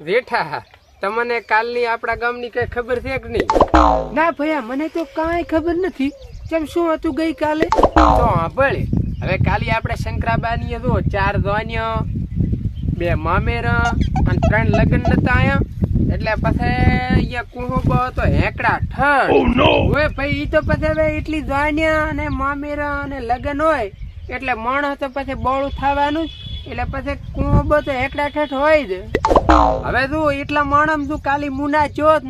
જેઠા તમને કાલની આપણા ગામની કઈ ખબર છે કે નહીં? ના ભૈયા, મને તો કાંઈ ખબર નથી. કેમ, શું હતું ગઈ કાલે? તો ભલે હવે કાલે આપણે શંકરાબાની જો 4 ધોન્યો, 2 મામેરા અને 3 લગ્ન નતા આયા. એટલે પછી અહીંયા કુહો તો હેકડા ઠર. ઓય ભાઈ, ઈ તો પછી હવે એટલી ધોન્યા અને મામેરા અને લગ્ન હોય એટલે માણસ તો પછી બોળું થવાનું. એટલે પછી કુહો તો હેકડા ઠઠ હોય જ. હવે જો એટલા માણસ જો કાલી મુના ચોથ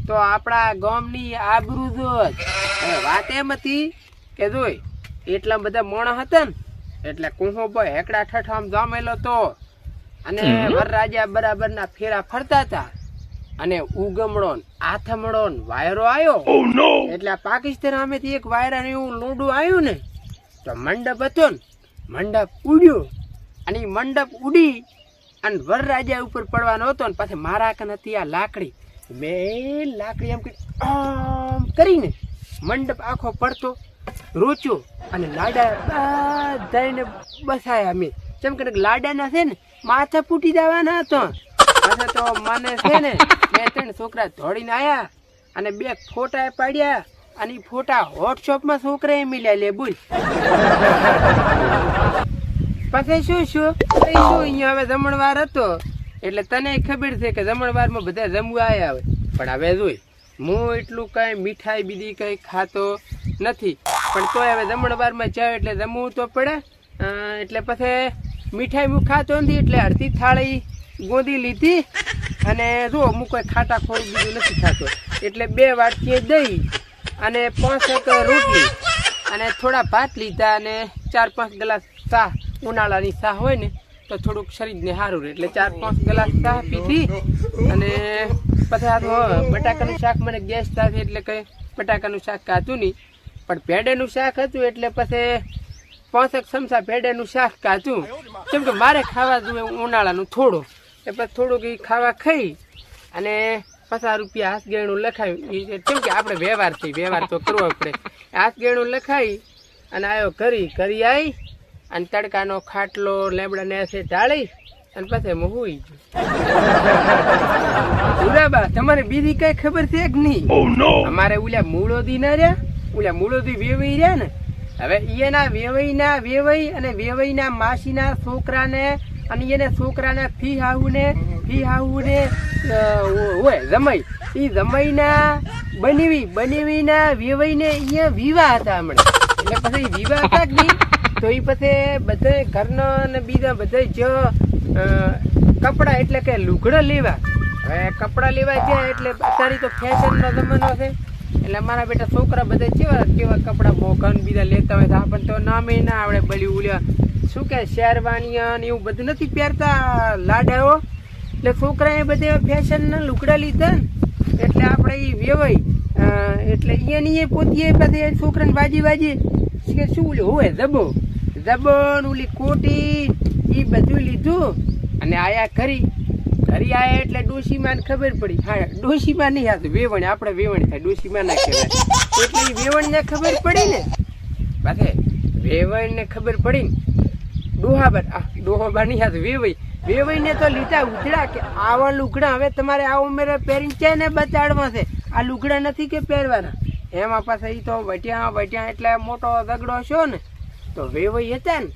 તો આપણા ગામની આબરૂ જોત. હવે વાત એમ હતી કે જોઈ એટલા બધા માણસ હતા ને એટલે કુહો ભાઈ હેકડા ઠઠ આમ જામેલો તો અને વરરાજા બરાબર ના ફેરા ફરતા હતા અને ઉગમડો આથમડો વાયરો આવ્યો. એટલે પાકિસ્તાન સામેથી એક વાયરા ને એવું લોડું આવ્યું ને તો મંડપ હતો ને મંડપ ઉડ્યો અને મંડપ ઉડી અને વરરાજા ઉપર પડવાનો હતો ને પાછી મારા કન હતી આ લાકડી. મેં લાકડી આમ કરીને મંડપ આખો પડતો રોચ્યો અને લાડા બધાને બસાયા. મેં જેમ કે લાડાના છે ને માથા ફૂટી જવાના હતો. પાછા તો મને છે ને 2-3 છોકરા દોડીને આયા અને 2 ફોટા પાડ્યા અને ફોટા વોટ્સઅપમાં છોકરાએ મિલ્યા. લે બોલ પછી શું અહીંયા હવે જમણવાર હતો એટલે તને ખબર છે કે જમણવારમાં બધા જમવા આવ્યા હોય. પણ હવે જોઈ હું એટલું કઈ મીઠાઈ બીજી કઈ ખાતો નથી, પણ તોય હવે જમણવારમાં જાવ એટલે જમવું તો પડે. એટલે પછી મીઠાઈ હું ખાતો નથી એટલે અડધી થાળી ગોંદી લીધી અને જો હું કોઈ ખાટા ખોરું બીજું નથી ખાતો એટલે 2 વાટકી દહીં અને 5 રોટલી અને થોડા ભાત લીધા અને 4-5 ગ્લાસ ચા. ઉનાળાની ચા હોય ને તો થોડુંક શરીરને સારું રહે એટલે 4-5 ગ્લાસ ચા પીધી. અને પછી આ તો બટાકાનું શાક મને ગેસ થાય એટલે કંઈ બટાકાનું શાક ખાતું નહીં, પણ ભેંડાનું શાક હતું એટલે પછી 5 ચમચા ભેંડાનું શાક ખાતું. કેમ કે મારે ખાવા જોઈએ ઉનાળાનું થોડું એટલે પછી થોડુંક એ ખાવા ખાઈ અને 50 રૂપિયા હાથગેણું લખાવ્યું. કેમ કે આપણે વ્યવહાર તો કરવો પડે. હાથગેણું લખાવી અને આવ્યો ઘરી આવી અને તડકાનો ખાટલો લેબડાને એસે ઢાળી અને પછી હું હુઈ ગયો. તમારે બીજી કઈ ખબર છે કે નહીં? અમારે ઓલા મૂળોદી ના રહ્યા, ઓલા મૂળોદી વેવાઈ રહ્યા ને, હવે એના વેવાઈ અને વેવાઈના માસીના છોકરાને અને એને છોકરાના ફી હાહુને હોય જમાઈ. એ જમાઈના બનેવીના વેવાઈને અહીંયા વિવાહ હતા હમણાં. એટલે પછી વિવાહ હતા કે નહીં તો એ પછી બધા ઘરના અને બીજા બધા જ કપડા એટલે કે લુગડા લેવા. હવે કપડા લેવા ગયા એટલે અત્યારે તો ફેશનનો જમાનો છે એટલે મારા બેટા છોકરા બધા કેવા કપડા મોઘન બીજા લેતા હોય તો આપણને તો નામે ના આવડે. બળી ઉલ્યા શું કે શેરવાનિયા ને એવું બધું નથી પહેરતા લાડાઓ. એટલે છોકરાએ બધે ફેશનના લુગડા લીધા ને એટલે આપણે એ વેવાઈ એટલે એની પોતી પછી છોકરાને બાજી કે શું હોય જબો ઓલી કોટી એ બધું લીધું અને આયા ઘરી આયા એટલે ડોશીમાં ખબર પડી. હા, ડોશીમાં નહીં હતું વેવણ, આપણે વેવણ થાય, ડોશીમાં ના કહેવાય. એટલે એ વેવણને ખબર પડી ને પાછે વેવણને ખબર પડી ને ડોહાબા નહીં હતું વેવાઈને તો લીધા ઉધડા કે આવા લુગડા હવે તમારે આ ઉંમરે પહેરીને છે ને બચાડવા છે, આ લુગડા નથી કે પહેરવાના. એમાં પાછા એ તો વટ્યા એટલે મોટો દગડો છો ને તો વેવાઈ હતા ને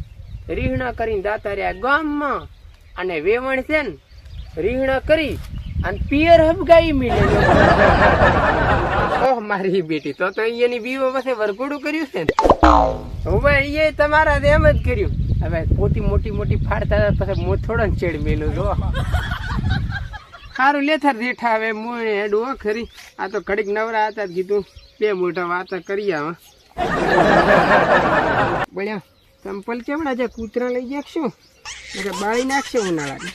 રીહણા કરીને દાતા રહ્યા ગામમાં અને વેવણ છે ને રીહણા કરી અને પિયર હબગાઈ મિલે. ઓહ મારી બેટી, તો એની બીવો પાસે વરઘોડું કર્યું છે ને. હવે એ તમારા એમ જ કર્યું. હવે મોટી ફાડતા પછી થોડો ચેડ મેલું જો સારું લેથાર જેઠા. હવે હું હેડું ખરી, આ તો ઘડીક નવરા હતા કીધું 2 મોટા વાતા કરી આવા. બળ્યા ચંપલ કેવડા છે, કૂતરા લઈ જાય શું બાળી નાખશે ઉનાળાની.